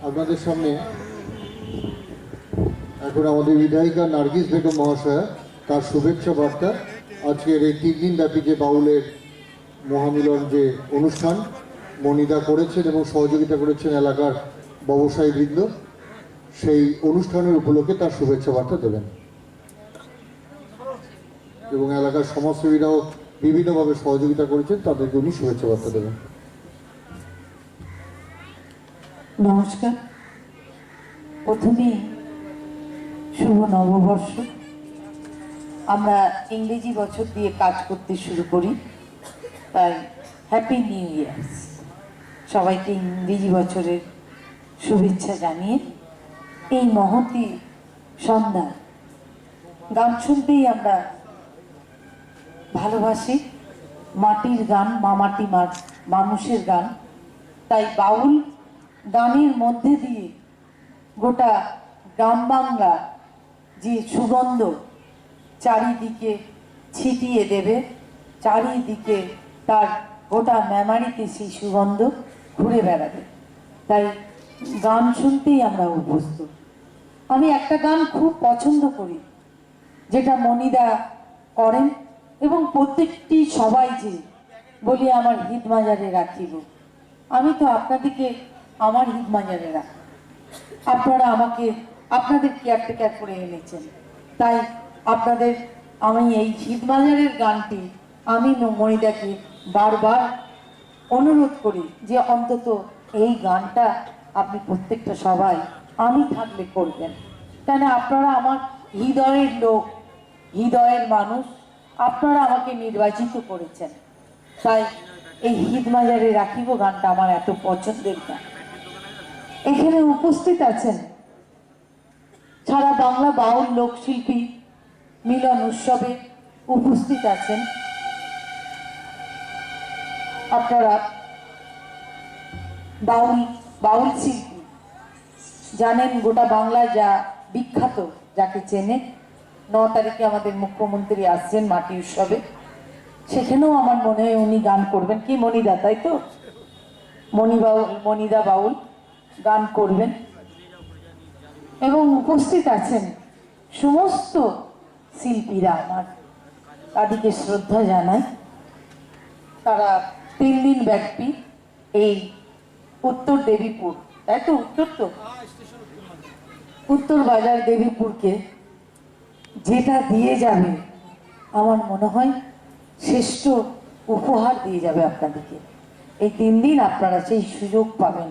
আপনাদের সামনে এখন আমাদের বিধায়িকা নার্গিস বেগম মহাশয়া তার শুভেচ্ছা বার্তা আজকের এই 3 দিন ব্যাপী যে বাউলের মহামিলন যে অনুষ্ঠান মনিদা করেছেন এবং সহযোগিতা করেছেন এলাকার ব্যবসায়ীবৃন্দ, সেই অনুষ্ঠানের উপলক্ষে তার শুভেচ্ছা বার্তা দেবেন এবং এলাকার সমাজসেবীরাও বিভিন্নভাবে সহযোগিতা করেছেন, তাদেরকে উনি শুভেচ্ছা বার্তা দেবেন। নমস্কার। প্রথমে শুভ নববর্ষ। আমরা ইংরেজি বছর দিয়ে কাজ করতে শুরু করি, তাই হ্যাপি নিউ ইয়ার। সবাইকে ইংরেজি বছরের শুভেচ্ছা জানিয়ে এই মহতী সন্ধ্যা গান শুনতেই আমরা ভালোবাসি। মাটির গান, মামাটি মানুষের গান, তাই বাউল গানের মধ্যে দিয়ে গোটা গ্রাম বাংলা যে সুগন্ধ চারিদিকে ছিটিয়ে দেবে, চারিদিকে তার গোটা মেমারিতে সেই সুগন্ধ ঘুরে বেড়াবে, তাই গান শুনতেই আমরা অভ্যস্ত। আমি একটা গান খুব পছন্দ করি, যেটা মনিদা করেন এবং প্রত্যেকটি সবাই যে বলি আমার হিত মাজারে রাখিব। আমি তো আপনাদেরকে আমার হিত মাজারে রাখি, আপনারা আমাকে আপনাদের কেয়ারটেকার করে এনেছেন, তাই আপনাদের আমি এই হিত মাজারের গানটি আমি মনিদাকে বারবার অনুরোধ করি যে অন্তত এই গানটা আপনি প্রত্যেকটা সবাই আমি থাকলে করবেন, কেন আপনারা আমার হৃদয়ের লোক, হৃদয়ের মানুষ, আপনারা আমাকে নির্বাচিত করেছেন, তাই এই হিত মাজারে রাখিব গানটা আমার এত পছন্দের গান। এখানে উপস্থিত আছেন সারা বাংলা বাউল লোকশিল্পী মিলন উৎসবে উপস্থিত আছেন আপনারা বাউল শিল্পী জানেন, গোটা বাংলা যা বিখ্যাত, যাকে চেনে। 9 তারিখে আমাদের মুখ্যমন্ত্রী আসছেন মাটি উৎসবে, সেখানেও আমার মনে হয় উনি গান করবেন, কি মনিদা, তাই তো? মনিদা বাউল গান করবেন এবং উপস্থিত আছেন সমস্ত শিল্পীরা। আমার তাদেরকে শ্রদ্ধা জানাই। তারা 3 দিন ব্যাপী এই উত্তর দেবীপুর, তাই তো? উত্তর বাজার দেবীপুরকে যেটা দিয়ে যাবে আমার মনে হয় শ্রেষ্ঠ উপহার দিয়ে যাবে আপনাদেরকে। এই 3 দিন আপনারা সেই সুযোগ পাবেন।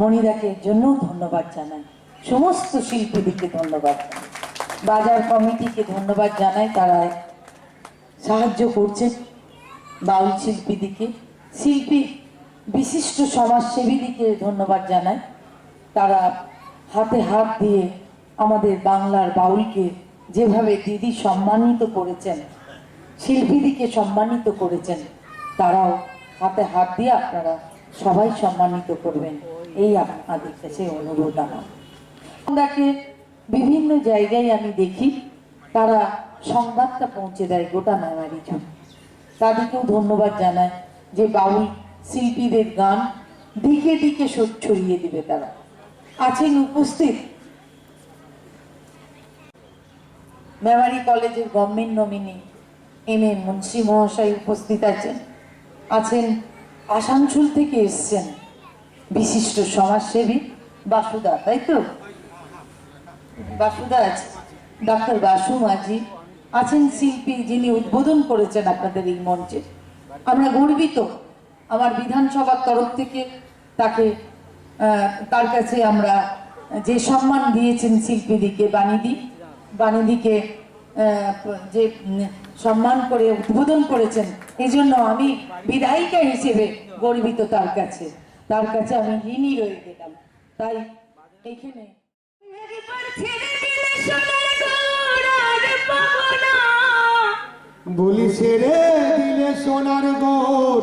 মনিদাকে এর জন্যও ধন্যবাদ জানাই, সমস্ত শিল্পীদেরকে ধন্যবাদ জানাই, বাজার কমিটিকে ধন্যবাদ জানাই, তারা সাহায্য করছেন বাউল শিল্পীদিকে, শিল্পী বিশিষ্ট সমাজসেবীদিকে ধন্যবাদ জানাই, তারা হাতে হাত দিয়ে আমাদের বাংলার বাউলকে যেভাবে দিদি সম্মানিত করেছেন, শিল্পীদিকে সম্মানিত করেছেন, তারাও হাতে হাত দিয়ে আপনারা সবাই সম্মানিত করবেন, এই আপনাদের কাছে অনুরোধ আমার। আপনাকে বিভিন্ন জায়গায় আমি দেখি তারা সংবাদটা পৌঁছে দেয় গোটা মেমারি জুড়ে, তাদেরকেও ধন্যবাদ জানায় যে বাউল শিল্পীদের গান দিকে দিকে ছড়িয়ে দিবে। তারা আছেন উপস্থিত মেমারি কলেজের গভর্নমেন্ট নমিনি এম.এ. মুন্সি মহাশয় উপস্থিত আছেন আসানসোল থেকে এসছেন বিশিষ্ট সমাজসেবী বাসুদা, তাই তো? বাসুদা আছে, ডাক্তার বাসু মাঝি আছেন, শিল্পী যিনি উদ্বোধন করেছেন আপনাদের এই মঞ্চে। আমরা গর্বিত, আমার বিধানসভার তরফ থেকে তার কাছে আমরা যে সম্মান দিয়েছেন শিল্পীদিকে, বাণীদিকে যে সম্মান করে উদ্বোধন করেছেন, এই জন্য আমি বিধায়িকা হিসেবে গর্বিত তার কাছে আমি ঋণী রয়ে গেলাম। তাই এখানে বলি ছেড়ে দিলে সোনার গোর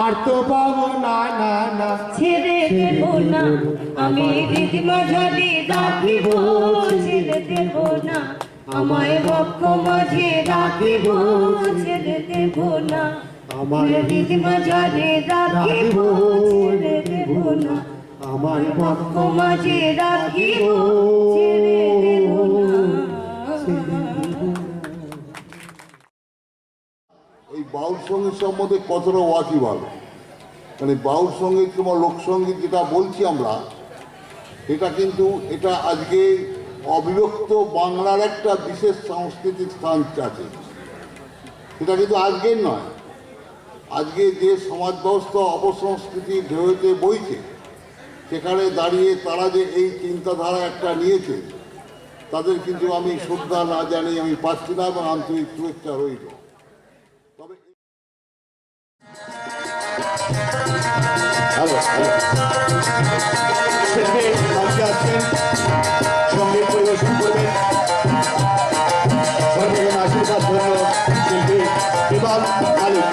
আর তো পাবো না, না না ছেড়ে দেব না আমি হৃদ মাঝারে রাখিব, ছেড়ে দেব না আমায় বক্ষ মাঝে রাখিব, ছেড়ে দেব না আমার হৃদ মাঝারে রাখিব, ছেড়ে দেব না আমার বক্ষ মাঝে রাখিব ছেড়ে দেব না। এই বাউল সঙ্গীত সম্বন্ধে কতটা ওয়াকিবহাল, মানে বাউল সঙ্গীত কিংবা লোকসঙ্গীত যেটা বলছি আমরা, এটা আজকে অবিভক্ত বাংলার একটা বিশেষ সাংস্কৃতিক স্থান আছে। এটা কিন্তু আজকের নয়, আজকে যে সমাজ ব্যবস্থা অপসংস্কৃতি ঢেউতে বইছে, সেখানে দাঁড়িয়ে তারা যে এই চিন্তাধারা একটা নিয়েছে, তাদের কিন্তু আমি শ্রদ্ধা না জানি আমি পাচ্ছি না, এবং আন্তরিক শুভেচ্ছা রইল। তবে সঙ্গীত পরিবেশন করবেন সর্বজন আশীর্বাদ ধন্য শিল্পী ইমাম মালিক।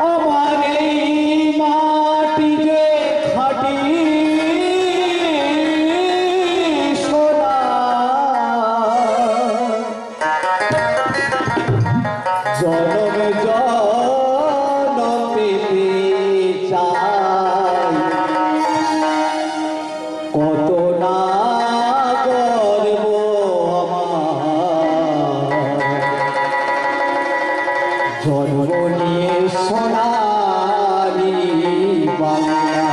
আমার এই মাটি যে খাঁটি সোনা, জনম জনম পেতে চাই, কত না গর্ব আমার, জন্ম নিয়ে সোনারি বাংলা,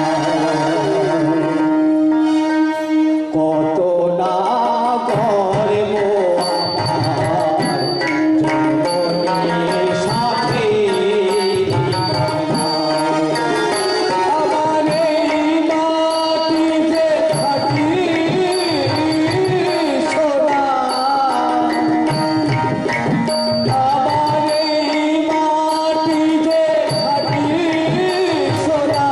কত না গর্ব আমার, জন্ম নিয়ে সাথে আমার এই মাটি যে খাঁটি সোনা, আমার এই মাটি যে খাঁটি সোনা,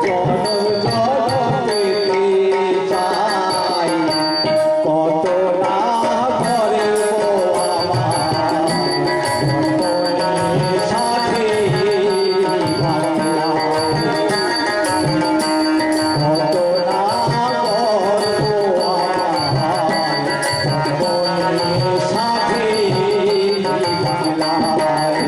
জনম জনম পেতে চাই, কত না গর্ব আমার, জন্ম সাথে বাংলা, কত না গর্ব আমার, সাথে বাংলায়।